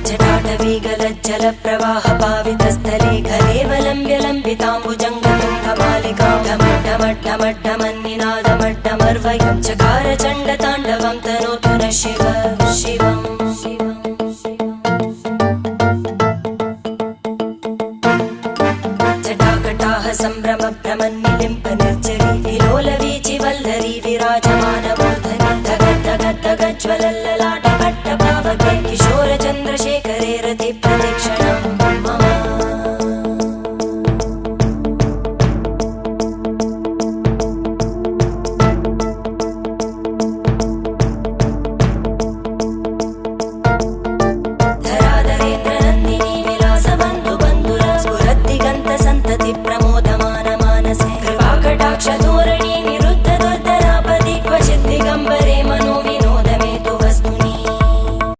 जटाटवीगलज्जलप्रवाह पावितस्थले कलेवलम्ब्य लम्बिताम्बुजङ्गतुङ्गमालिकां ढमड्ढमड्ढमन्निनादमड्ढमर्वयं चकार चण्डताण्डवं तनोतु नः शिव शिवम् जटाकटाह सम्भ्रम भ्रमन्निलिम्प निर्जरी विलोलवीचि वल्लरी विराजमानमूर्धनि धगद्धगद्धगज्ज्वलल्ललाटकट्टपावके